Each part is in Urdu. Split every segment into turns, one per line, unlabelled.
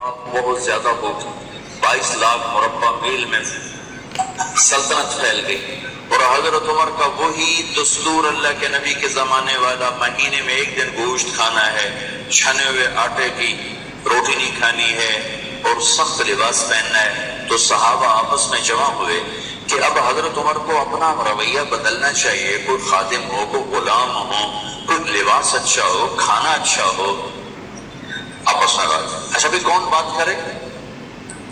بہت زیادہ ہو گئی، 22 لاکھ مربع میل میں سلطنت پھیل گئی، اور حضرت عمر کا وہی دستور اللہ کے نبی کے زمانے والا، مہینے میں ایک دن گوشت کھانا ہے، چھنے ہوئے آٹے کی روٹی نہیں کھانی ہے، اور سخت لباس پہننا ہے۔ تو صحابہ آپس میں جمع ہوئے کہ اب حضرت عمر کو اپنا رویہ بدلنا چاہیے، کوئی خادم ہو، کوئی غلام ہو، کوئی لباس اچھا ہو، کھانا اچھا ہو۔ آپس میں بات، اچھا بھی کون بات کرے؟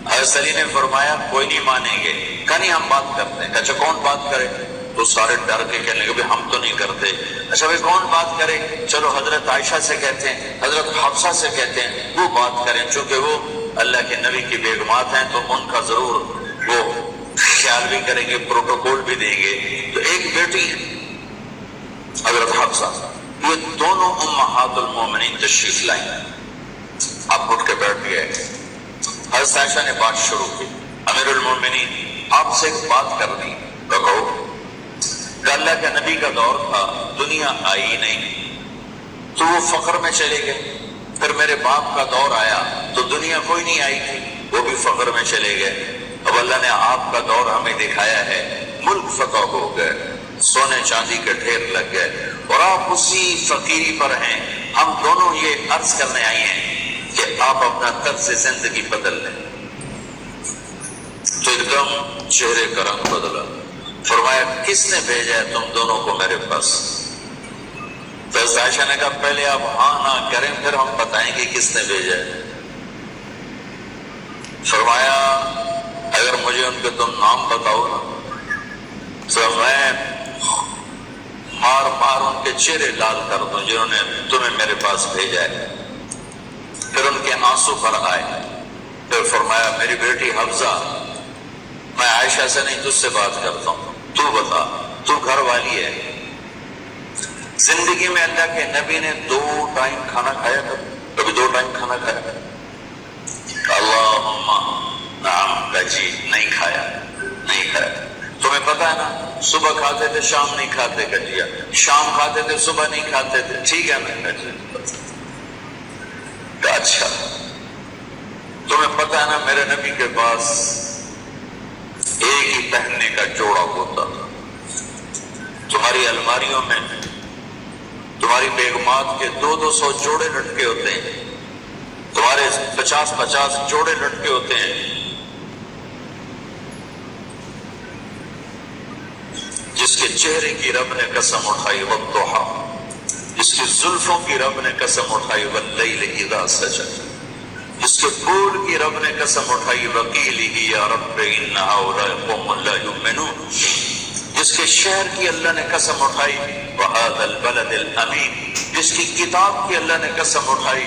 حضرت علی نے فرمایا کوئی نہیں مانیں گے، کہ نہیں ہم بات کرتے ہیں۔ اچھا کون بات کرے؟ تو سارے ڈر کے کہنے لگے ہم تو نہیں کرتے۔ اچھا بھائی کون بات کرے؟ چلو حضرت عائشہ سے کہتے ہیں، حضرت حفصہ سے کہتے ہیں وہ بات کریں، چونکہ وہ اللہ کے نبی کی بیگمات ہیں تو ان کا ضرور وہ خیال بھی کریں گے، پروٹوکول بھی دیں گے۔ تو ایک بیٹی ہے حضرت حفصہ، یہ دونوں امہات المومنین تشریف لائیں۔ آپ اٹھ کے بیٹھ گئے۔ حضرت عائشہ نے بات شروع کی، امیر المومنین آپ سے ایک بات کرنی، کہو کہ اللہ کے نبی کا دور تھا، دنیا آئی نہیں تو وہ فقر میں چلے گئے، پھر میرے باپ کا دور آیا تو دنیا کوئی نہیں آئی تھی، وہ بھی فقر میں چلے گئے۔ اب اللہ نے آپ کا دور ہمیں دکھایا ہے، ملک فتح ہو گئے، سونے چاندی کے ڈھیر لگ گئے، اور آپ اسی فقیری پر ہیں۔ ہم دونوں یہ عرض کرنے آئے ہیں کہ آپ اپنا طرز زندگی بدل لیں۔ تو ایک دم چہرے کا رنگ بدلا، فرمایا کس نے بھیجا ہے تم دونوں کو میرے پاس؟ تو عائشہ نے کہا پہلے آپ ہاں نہ کریں پھر ہم بتائیں گے کس نے بھیجا ہے۔ فرمایا اگر مجھے ان کے تم نام بتاؤ نا تو میں مار مار ان کے چہرے لال کر دوں جنہوں نے تمہیں میرے پاس بھیجا ہے۔ پھر ان کے آنسو پر آئے، پھر فرمایا میری بیٹی حفصہ، میں عائشہ سے نہیں تجھ سے بات کرتا ہوں، تو بتا، تو گھر والی ہے، زندگی میں اللہ کے نبی نے 2 ٹائم کھانا کھایا؟ کبھی 2 ٹائم کھانا کھایا؟ اللہم نعم کا جی، نہیں کھایا، نہیں کھایا۔ تمہیں پتا ہے نا صبح کھاتے تھے شام نہیں کھاتے، کہ جی شام کھاتے تھے صبح نہیں کھاتے تھے، ٹھیک ہے میں کہا جی اچھا۔ تمہیں پتا ہے نا میرے نبی کے پاس ایک ہی پہننے کا جوڑا ہوتا تھا، تمہاری الماریوں میں تمہاری بیگمات کے 200 جوڑے لٹکے ہوتے ہیں، تمہارے 50 جوڑے لٹکے ہوتے ہیں۔ جس کے چہرے کی رب نے قسم اٹھائی والضحیٰ، جس کی زلفوں کی رب نے قسم اٹھائی واللیل اذا سجا، جس کے بول کی رب نے قسم اٹھائی وقیلہ یا رب ان ہؤلاء قوم لا یؤمنون، جس کے شہر کی اللہ نے قسم اٹھائی وہذا البلد الامین، جس کی کتاب کی اللہ نے قسم اٹھائی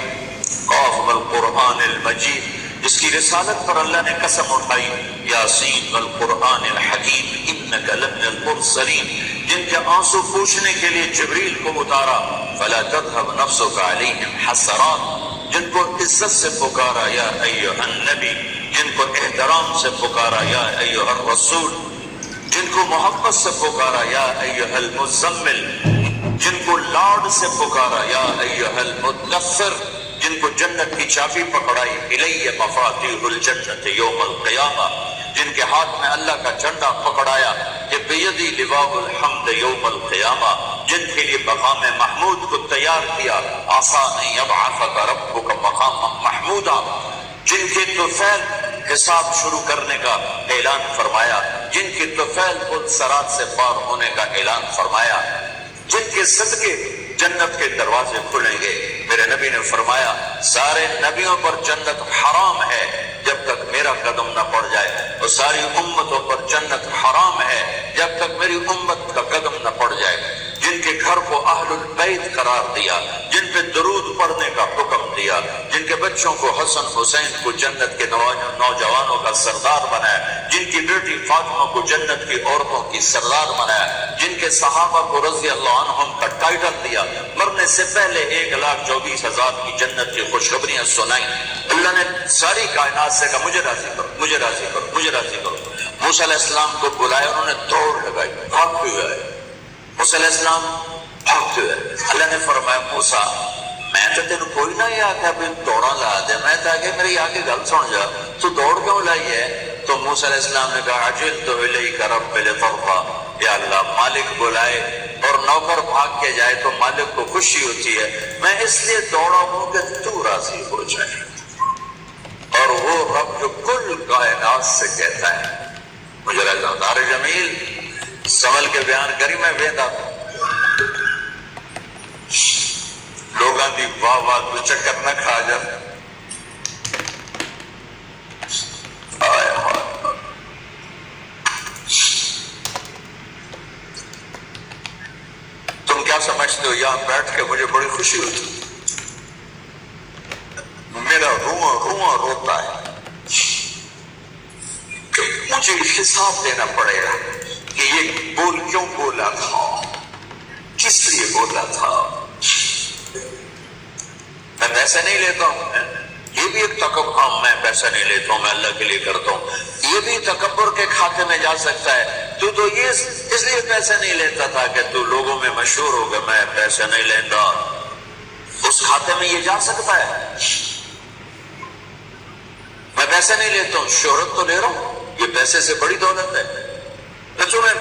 قاف والقرآن المجید، جس کی رسالت پر اللہ نے قسم اٹھائی یاسین والقرآن الحکیم انک لمن المرسلین، جن کے آنسو پوچھنے کے لیے جبریل کو اتارا فلا تذهب نفسك علیہم حسرات، جن کو عزت سے پکارا یا ایھا النبی، جن کو احترام سے پکارا یا ایھا الرسول، جن کو محبت سے پکارا یا ایھا المزمل، جن کو لاڈ سے پکارا یا ایھا المدثر، جن کو جنت کی چابی پکڑائی الی مفاتیح الجنت یوم القیامہ، جن کے ہاتھ میں اللہ کا جھنڈا پکڑایا کہ بیدی لواء الحمد یوم القیامہ، جن کے لیے مقام محمود کو تیار کیا عسیٰ ان یبعثک ربک مقاما محمودا، جن کے طفیل حساب شروع کرنے کا اعلان فرمایا، جن کے طفیل خود سرات سے پار ہونے کا اعلان فرمایا، جن کے صدقے جنت کے دروازے کھلیں گے۔ میرے نبی نے فرمایا سارے نبیوں پر جنت حرام ہے جب تک میرا قدم نہ پڑ جائے، اور ساری امتوں پر جنت حرام ہے جب تک میری امت کا قدم نہ پڑ جائے۔ جن کے گھر کو اہل البیت قرار دیا، جن پہ درود پڑھنے کا حکم دیا، جن کے بچوں کو حسن حسین کو جنت کے نوجوانوں کا سردار بنایا، جن کی بیٹی فاطمہ کو جنت کی عورتوں کی سردار بنایا، جن کے صحابہ کو رضی اللہ عنہم کا ٹائٹل دیا، مرنے سے پہلے 1,24,000 کی جنت کی خوشخبریاں سنائیں۔ اللہ نے ساری کائنات سے کہا مجھے راضی کرو، مجھے راضی کرو، مجھے راضی کرو۔ موسیٰ علیہ السلام کو بلایا، انہوں نے دوڑ لگائی، بھاگتے ہوئے آئے۔ موسیٰ علیہ السلام بھاگتے ہوئے، اللہ نے فرمایا موسیٰ میں تو تین کوئی نہ یہ آخیا بھی دوڑا لا دے، میں تو آگے میری آگے گل سن جا، تو دوڑ کیوں لائی ہے؟ تو موسیٰ علیہ السلام نے کہا عجلت الیک رب لترضی، یا اللہ مالک بلائے اور نوکر بھاگ کے جائے تو مالک کو خوشی ہوتی ہے، میں اس لیے دوڑا ہوں کہ تو راضی ہو جائے۔ اور وہ رب جو کل کائنات سے کہتا ہے، مجھے لگتا دار جمیل سمل کے بیان کری میں بیدا لوگاں دی واہ واہ تو چکر نہ کھا جا، تم کیا سمجھتے ہو یہاں بیٹھ کے مجھے بڑی خوشی ہوتی، میرا رواں روتا ہے کہ مجھے حساب دینا پڑے گا کہ یہ بول کیوں بولا تھا، کس لیے بولا تھا۔ میں پیسے نہیں لیتا ہوں، یہ بھی ایک تکبر، میں پیسہ نہیں لیتا ہوں، میں اللہ کے لیے کرتا ہوں، یہ بھی تکبر کے کھاتے میں جا سکتا ہے۔ تو یہ اس لیے پیسے نہیں لیتا تھا کہ تو لوگوں میں مشہور ہوگا، میں پیسہ نہیں لیتا، اس کھاتے میں یہ جا سکتا ہے۔ میں پیسے نہیں لیتا ہوں، شہرت تو لے رہا ہوں، یہ پیسے سے بڑی دولت ہے۔ میں تمہیں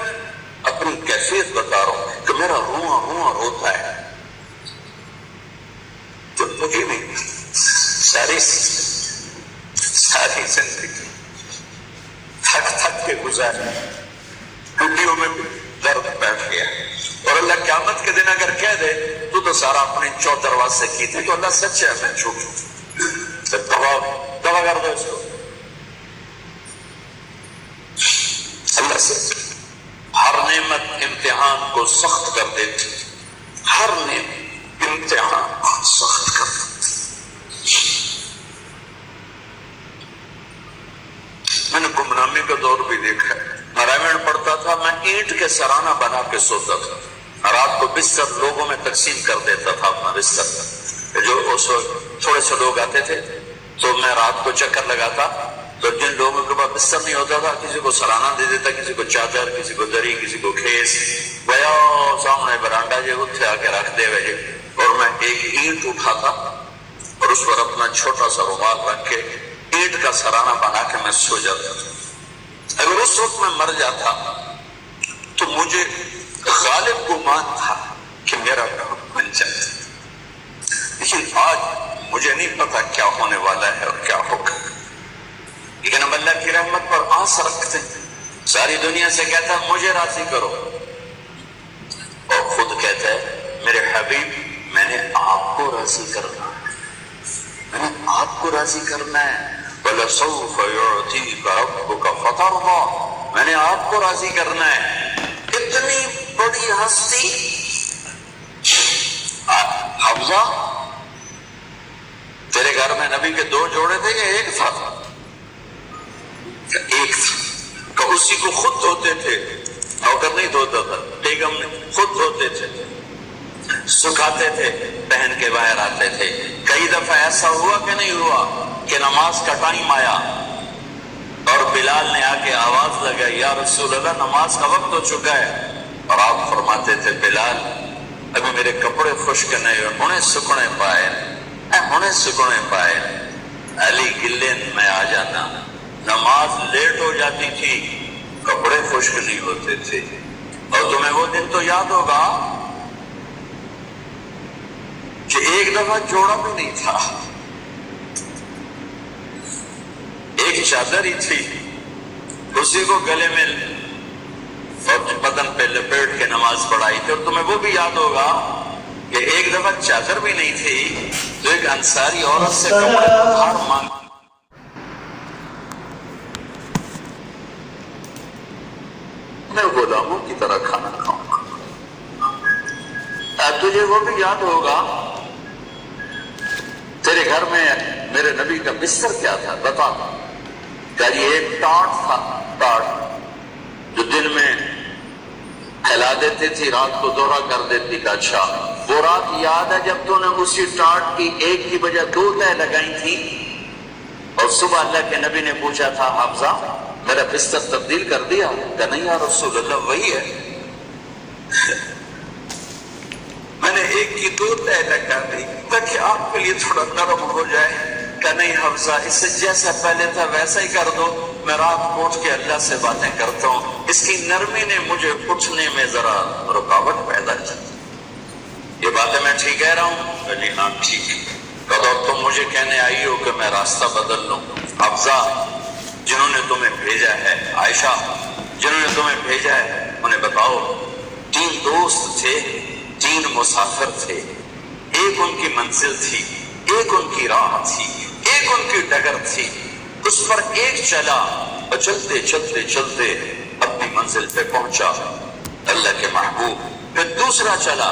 اپنی کیفیت بتا رہا ہوں کہ میرا رواں روتا ہے، تو مجھے بھی ساری زندگی تھک کے گزاری، ٹوٹیوں میں درد بیٹھ گیا، اور اللہ قیامت کے دن اگر کہہ دے تو سارا اپنے چوترواز سے کی تھی، تو اللہ سچ ہے میں جھوٹ دوا کر دو اس کو، اللہ سچ۔ ہر نعمت امتحان کو سخت کر دیتی، ہر نعمت امتحان کو سخت کر دیتی۔ میں نے گمنامی کا دور بھی دیکھا ہے، رائمنڈ پڑھتا تھا، میں اینٹ کے سرانہ بنا کے سوتا تھا، رات کو بستر لوگوں میں تقسیم کر دیتا تھا اپنا بستر، جو اس وقت تھوڑے سے لوگ آتے تھے تو میں رات کو چکر لگاتا، تو جن لوگوں کے پاس بستر نہیں ہوتا تھا کسی کو سرانہ دے دیتا، کسی کو چادر، کسی کو دری، کسی کو کھیس، گیا سامنے برانڈا جے اتھے آ کے رکھ دے وجے، اور میں ایک اینٹ اٹھاتا اور اس پر اپنا چھوٹا سا رومال رکھ کے اینٹ کا سرانہ بنا کے میں سو جاتا تھا۔ اگر اس وقت میں مر جاتا تو مجھے غالب گمان تھا کہ میرا گھر بن جاتا، لیکن آج مجھے نہیں پتا کیا ہونے والا ہے اور کیا ہوگا، لیکن ہم اللہ کی رحمت پر آس رکھتے ہیں۔ ساری دنیا سے کہتا ہے مجھے راضی کرو، اور خود کہتا ہے میرے حبیب میں نے آپ کو راضی کرنا ہے، میں نے آپ کو راضی کرنا ہے، وَلَسَوْفَ يُعْتِيكَ رَبُّكَ فَتَرْضَىٰ، میں نے آپ کو راضی کرنا ہے۔ اتنی بڑی ہستی حمزہ، تیرے گھر میں نبی کے دو جوڑے تھے یا ایک تھا؟ ایک تھا، کہ اسی کو خود دھوتے تھے، نوکر نہیں دھوتا تھا، بیگم نے خود دھوتے تھے، سکھاتے تھے، پہن کے باہر آتے تھے۔ کئی دفعہ ایسا ہوا کہ نہیں ہوا کہ نماز کا ٹائم آیا اور بلال نے آ کے آواز لگائی یا رسول اللہ نماز کا وقت ہو چکا ہے، اور آپ فرماتے تھے بلال ابھی میرے کپڑے خشک نہیں ہوئے، ہونے سکھنے پائے، ہونے سکھنے پائے، علی گلے میں آ جانا۔ نماز لیٹ ہو جاتی تھی، کپڑے خشک نہیں ہوتے تھے، اور تمہیں وہ دن تو یاد ہوگا کہ ایک دفعہ جوڑا بھی نہیں تھا، ایک چادر ہی تھی، اسی کو گلے میں اور بدن پہ لپیٹ کے نماز پڑھائی تھی۔ اور تمہیں وہ بھی یاد ہوگا کہ ایک دفعہ چادر بھی نہیں تھی تو ایک انصاری عورت سے کپڑے ادھار مانگ، میں غلاموں کی طرح کھانا کھاؤں گا۔ تجھے وہ بھی یاد ہوگا تیرے گھر میں میرے نبی کا بستر کیا تھا بتا، کہ یہ ایک ٹاٹ تھا، ٹاٹ جو دن میں پھیلا دیتی تھی، رات کو دورہ کر دیتی تھی۔ اچھا وہ رات یاد ہے جب تو نے اسی ٹاٹ کی ایک کی بجائے دو تہ لگائی تھی، اور صبح اللہ کے نبی نے پوچھا تھا حفظہ میرا بستر تبدیل کر دیا؟ کہ نہیں یا رسول اللہ وہی ہے، میں نے ایک کی کی 2 تہ لگا دی تاکہ آپ کے لیے تھوڑا نرم ہو جائے۔ کہ نہیں حفصہ، اس سے جیسا پہلے تھا ویسا ہی کر دو، میں رات کو اٹھ کے اللہ سے باتیں کرتا ہوں، اس کی نرمی نے مجھے اٹھنے میں ذرا رکاوٹ پیدا کی۔ یہ باتیں میں ٹھیک کہہ رہا ہوں؟ جی ہاں ٹھیک ہے۔ کہو تم مجھے کہنے آئی ہو کہ میں راستہ بدل لوں؟ حفصہ جنہوں نے تمہیں بھیجا ہے، عائشہ جنہوں نے تمہیں بھیجا ہے، انہیں بتاؤ 3 دوست تھے، 3 مسافر تھے، ایک ان کی منزل تھی، ایک ان کی راہ تھی، ایک ان کی ڈگر تھی، اس پر ایک چلا اور چلتے چلتے چلتے اپنی منزل پہ پہنچا اللہ کے محبوب، پھر دوسرا چلا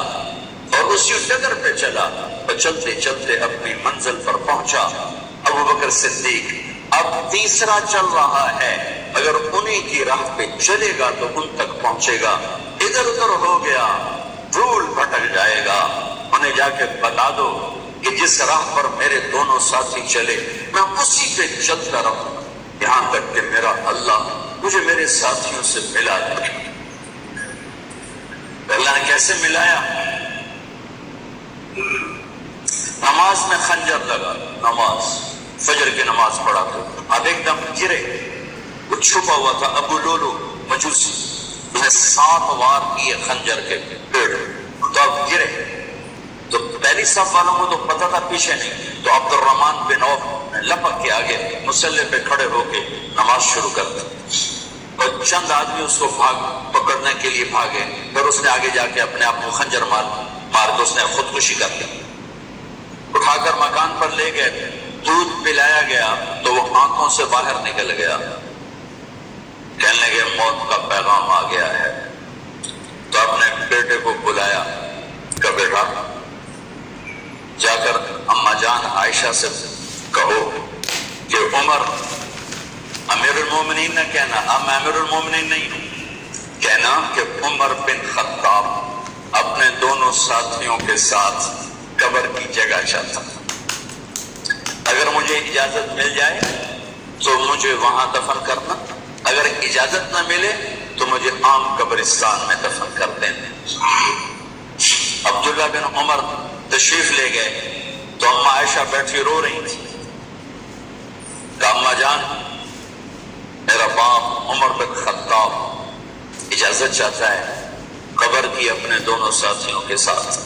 اور اسی ڈگر پہ چلا اور چلتے چلتے اپنی منزل پر پہنچا ابو بکر صدیق۔ اب تیسرا چل رہا ہے، اگر انہی کی راہ پہ چلے گا تو ان تک پہنچے گا، ادھر ادھر ہو گیا دھول بھٹک جائے گا۔ انہیں جا کے بتا دو کہ جس راہ پر میرے دونوں ساتھی چلے میں اسی پہ چلتا رہوں یہاں تک کہ میرا اللہ مجھے میرے ساتھیوں سے ملا دے۔ اللہ نے کیسے ملایا؟ نماز میں خنجر لگا، نماز فجر کی نماز پڑھا تھا، اب ایک دم گرے، وہ چھپا ہوا تھا ابو لولو مجوسی، اسے 7 وار کیے خنجر کے پیڑ، تو اب گرے تو پہلی صف والوں کو تو پتہ تھا پیچھے نہیں، تو عبد الرحمن بن عوف لپک کے آگے مصلی پہ کھڑے ہو کے نماز شروع کر دی، اور چند آدمی اس کو پکڑنے کے لیے بھاگے، پھر اس نے آگے جا کے اپنے آپ کو خنجر مار کے اس نے خودکشی کر لی۔ اٹھا کر مکان پر لے گئے، دودھ پلایا گیا تو وہ آنکھوں سے باہر نکل گیا، کہنے لگے موت کا پیغام آ گیا ہے۔ تو اپنے بیٹے کو بلایا کہ بیٹا جا کر اما جان عائشہ سے کہو کہ عمر، امیر المومنین نہ کہنا، اب میں امیر المومنین نہیں ہوں، کہنا کہ عمر بن خطاب اپنے دونوں ساتھیوں کے ساتھ قبر کی جگہ چاہتا، اگر مجھے اجازت مل جائے تو مجھے وہاں دفن کرنا، اگر اجازت نہ ملے تو مجھے عام قبرستان میں دفن کر دینا۔ عبداللہ بن عمر تشریف لے گئے تو اما عائشہ بیٹھی رو رہی تھی، کہ اما جان میرا باپ عمر بن خطاب اجازت چاہتا ہے قبر کی اپنے دونوں ساتھیوں کے ساتھ۔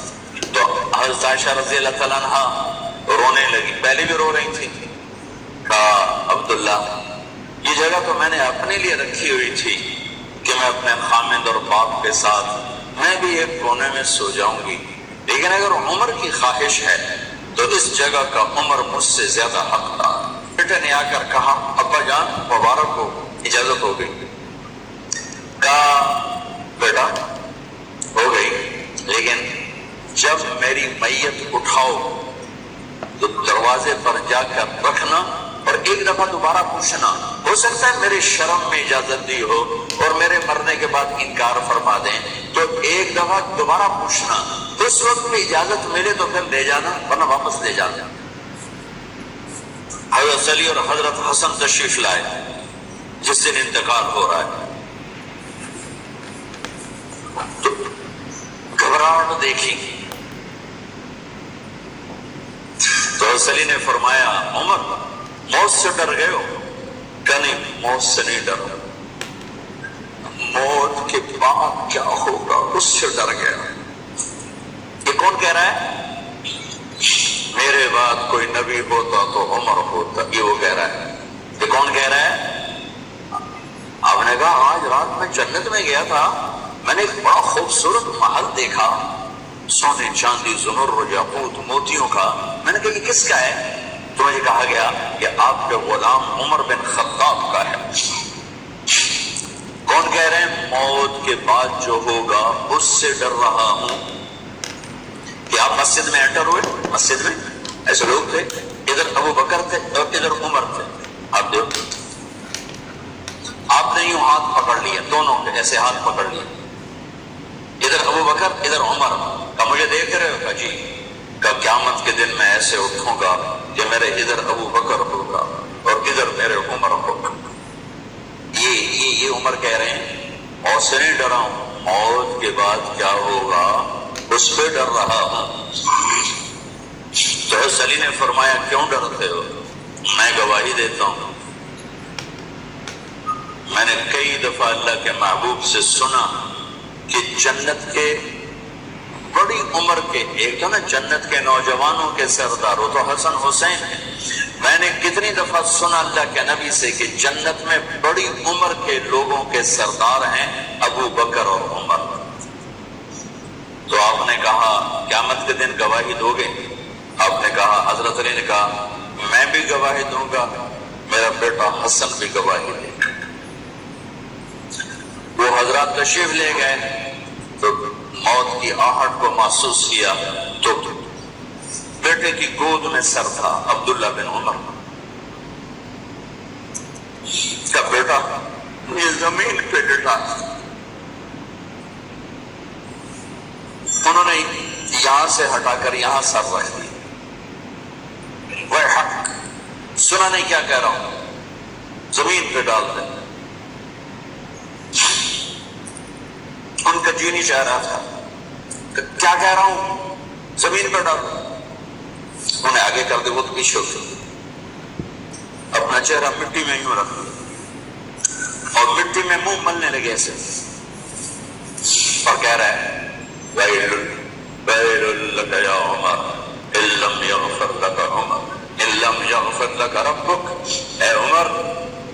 تو حضرت عائشہ رضی اللہ تعالیٰ عنہا رونے لگی، پہلے بھی رو رہی تھی، کہا عبداللہ یہ جگہ تو میں نے اپنے لیے رکھی ہوئی تھی کہ میں اپنے خامد اور باپ کے ساتھ میں بھی ایک کونے میں سو جاؤں گی، لیکن اگر عمر کی خواہش ہے تو اس جگہ کا عمر مجھ سے زیادہ حقدار۔ بیٹے نے آ کر کہا ابا جان مبارک ہو، اجازت ہو گئی۔ کہا بیٹا ہو گئی، لیکن جب میری میت اٹھاؤ تو دروازے پر جا کر رکھنا اور ایک دفعہ دوبارہ پوچھنا، ہو سکتا ہے میرے شرم میں اجازت دی ہو اور میرے مرنے کے بعد انکار فرما دیں، تو ایک دفعہ دوبارہ پوچھنا، اس وقت میں اجازت ملے تو پھر لے جانا ورنہ واپس لے جانا۔ حضرت علی اور حضرت حسن تشریف لائے جس دن انتقال ہو رہا ہے، تو گھبراہٹ دیکھی تو حضرت علی نے فرمایا عمر موت سے ڈر گئے ہو؟ کہ نہیں موت سے نہیں ڈرو، موت کے بعد کیا ہوگا اس سے ڈر گیا۔ یہ کون کہہ رہا ہے؟ میرے بعد کوئی نبی ہوتا تو عمر ہوتا، یہ وہ کہہ رہا ہے۔ یہ کون کہہ رہا ہے؟ آپ نے کہا آج رات میں جنت میں گیا تھا، میں نے ایک بڑا خوبصورت محل دیکھا، سونے چاندی زمرد یاقوت موتیوں کا، میں نے کہا یہ کس کا ہے؟ تو مجھے کہا گیا کہ آپ کے غلام عمر بن خطاب کا ہے۔ کون کہہ رہے ہیں؟ موت کے بعد جو ہوگا اس سے ڈر رہا ہوں۔ کہ آپ مسجد میں انٹر ہوئے، مسجد میں ایسے لوگ تھے، ادھر ابو بکر تھے اور ادھر عمر تھے، آپ دیکھو، آپ نے یوں ہاتھ پکڑ لیے، دونوں کے ایسے ہاتھ پکڑ لیے، ادھر ابو بکر ادھر عمر، کہ مجھے دیکھ رہے ہو؟ کہ جی۔ کہ قیامت کے دن میں ایسے اٹھوں گا کہ میرے ادھر ابو بکر ہوگا اور ادھر میرے عمر ہوگا۔ یہ عمر کہہ رہے ہیں موت سے نہیں ڈرا ہوں، موت کے بعد کیا ہوگا اس اس پہ ڈر رہا ہوں۔ تو حضرت علی نے فرمایا کیوں ڈرتے ہو؟ میں گواہی دیتا ہوں، میں نے کئی دفعہ اللہ کے محبوب سے سنا کہ جنت کے بڑی عمر کے، ایک تو نا جنت کے نوجوانوں کے سردار، وہ تو حسن حسین ہیں، میں نے کتنی دفعہ سنا اللہ کے نبی سے کہ جنت میں بڑی عمر کے لوگوں کے سردار ہیں ابو بکر اور عمر۔ تو آپ نے کہا قیامت کے دن گواہی دو گے؟ آپ نے کہا، حضرت علی نے کہا میں بھی گواہی دوں گا، میرا بیٹا حسن بھی گواہی دے گا۔ وہ حضرات تشریف لے گئے تو موت کی آہٹ کو محسوس کیا تو بیٹے کی گود میں سر تھا، عبداللہ بن عمر کا بیٹا، یہ زمین پہ ڈٹا۔ انہوں نے یہاں سے ہٹا کر یہاں سر رکھ دی۔ وہ حق سنا نہیں کیا کہہ رہا ہوں، زمین پہ ڈال دیں۔ ان کا جی نہیں چاہ رہا تھا، کیا کہہ رہا ہوں، زمین پہ ڈال دیں۔ انہوں نے آگے کر دے، وہ تو پیچھے ہو گئی، اپنا چہرہ مٹی میں یوں رکھ اور مٹی میں منہ ملنے لگے ایسے، اور کہہ رہا ہے وَيْلٌ لَكَ يَا عُمَرَ إِن لَّمْ يَغْفِرْ لَكَ عُمَرَ إِن لَّمْ يَغْفِرْ لَكَ رَبُّكَ۔ اے عمر،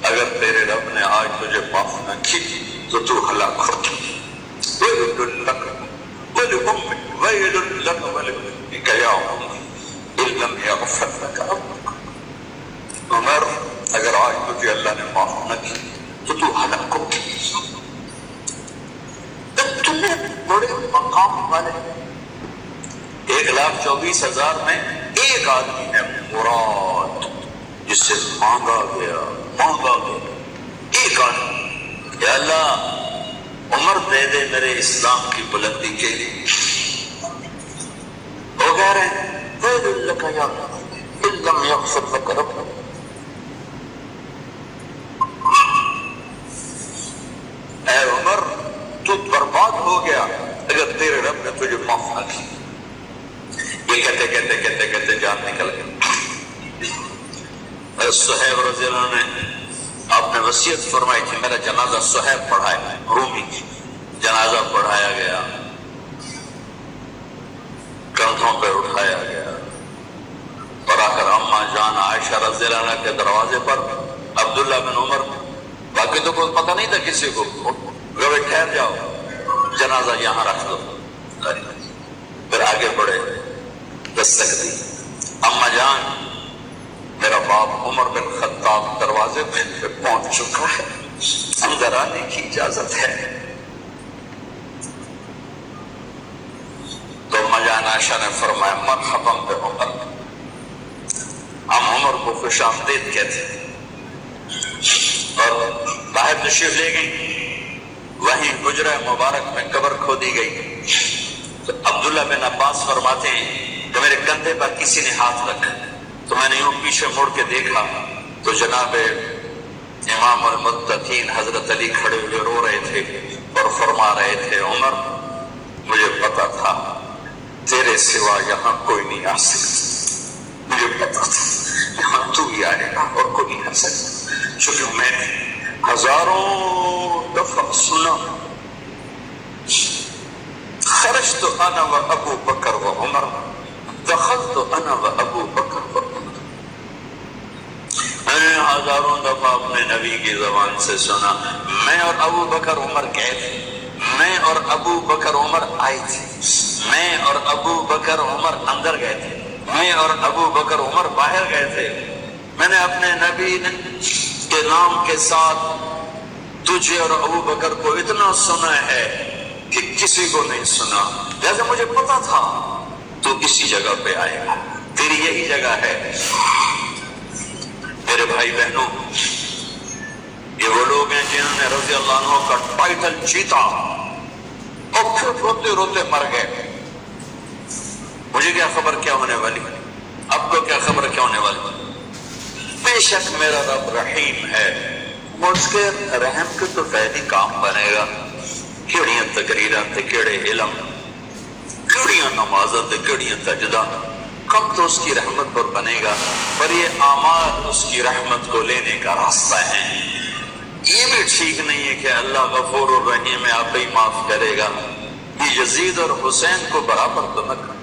اگر تیرے رب نے آج تجھے معاف نہ کی تو تو ہلاک ہو۔ وَيْلٌ لَكَ وَلِأُمِّكَ وَيْلٌ لَكَ وَلِأُمِّكَ يَا عُمَرَ إِن لَّمْ يَغْفِرْ لَكَ رَبُّكَ۔ عمر، اگر آج تجھے اللہ نے معاف نہ کی تو تو ہلاک ہو۔ تمہیں بڑے مقام والے 1,24,000 میں ایک آدمی ہے مراد، جس سے مانگا گیا ایک آدمی، یا اللہ عمر دے دے میرے اسلام کی بلندی کے لیے۔ وہ کہہ رہے ہیں وَيْلٌ لَكَ يَا عُمَرَ إِن لَّمْ يَغْفِرْ لَكَ رَبُّكَ۔ اے عمر، تو برباد ہو گیا اگر تیرے رب نے تجھے معاف نہ کی۔ یہ کہتے جان نکل گئی۔ صہیب رضی اللہ عنہ نے آپ نے وصیت فرمائی تھی میرا جنازہ صہیب پڑھائے، رومی جنازہ پڑھایا گیا، کندھوں پہ اٹھایا گیا، اور آ کر اماں جان عائشہ رضی اللہ عنہ کے دروازے پر عبداللہ بن عمر، باقی تو کوئی پتہ نہیں تھا کسی کو، گوے ٹھہر جاؤ، جنازہ یہاں رکھ دو۔ پھر آگے بڑھے، دستک دی، اماں جان میرا باپ عمر بن خطاب دروازے پہ پہنچ چکا ہے، اندر آنے کی اجازت ہے۔ تو اماں جان عائشہ نے فرمایا مرحبا بعمر، ہم عمر کو خوش آمدید کہتے ہیں، اور باہر تشریف لے گئی۔ وہیں حجرہ مبارک میں قبر کھودی گئی تو عبداللہ بن عباس فرماتے ہیں کہ میرے کندھے پر کسی نے ہاتھ رکھا تو میں نے یوں پیچھے مڑ کے دیکھا تو جناب امام المتقین حضرت علی کھڑے ہوئے رو رہے تھے اور فرما رہے تھے عمر مجھے پتا تھا تیرے سوا یہاں کوئی نہیں آ سکتا، مجھے پتا تھا یہاں تو ہی آئے گا اور کوئی نہیں آ سکتا، چونکہ میں نے ہزاروں دفعہ سنا خرجت انا و ابو بکر و عمر دخلت انا و ابو بکر و عمر۔ میں نے ہزاروں دفعہ اپنے نبی کی زبان سے سنا میں اور ابو بکر عمر گئے تھے، میں اور ابو بکر عمر آئے تھے، میں اور ابو بکر عمر اندر گئے تھے، میں اور ابو بکر عمر باہر گئے تھے۔ میں نے اپنے نبی کے نام کے ساتھ تجھے اور ابو بکر کو اتنا سنا ہے کہ کسی کو نہیں سنا، لہذا مجھے پتا تھا تو اسی جگہ پہ آئے گا، تیری یہی جگہ ہے۔ میرے بھائی بہنوں، یہ وہ لوگ ہیں جنہوں نے رضی اللہ عنہ کا ٹائٹل جیتا اور پھر روتے روتے مر گئے۔ مجھے کیا خبر کیا ہونے والی، اب کو کیا خبر کیا ہونے والی؟ بے شک میرا رب رحیم ہے، مجھ کے رحم کے تو فیدی کام بنے گا، کیڑیاں تقریرات تے کیڑے علم کڑیاں نمازاں تے کڑیاں سجدہ، کب تو اس کی رحمت پر بنے گا، پر یہ اعمال اس کی رحمت کو لینے کا راستہ ہے۔ یہ بھی ٹھیک نہیں ہے کہ اللہ غفور الرحیم ہے، آپ ہی معاف کرے گا، یہ یزید اور حسین کو برابر تو نہ کر۔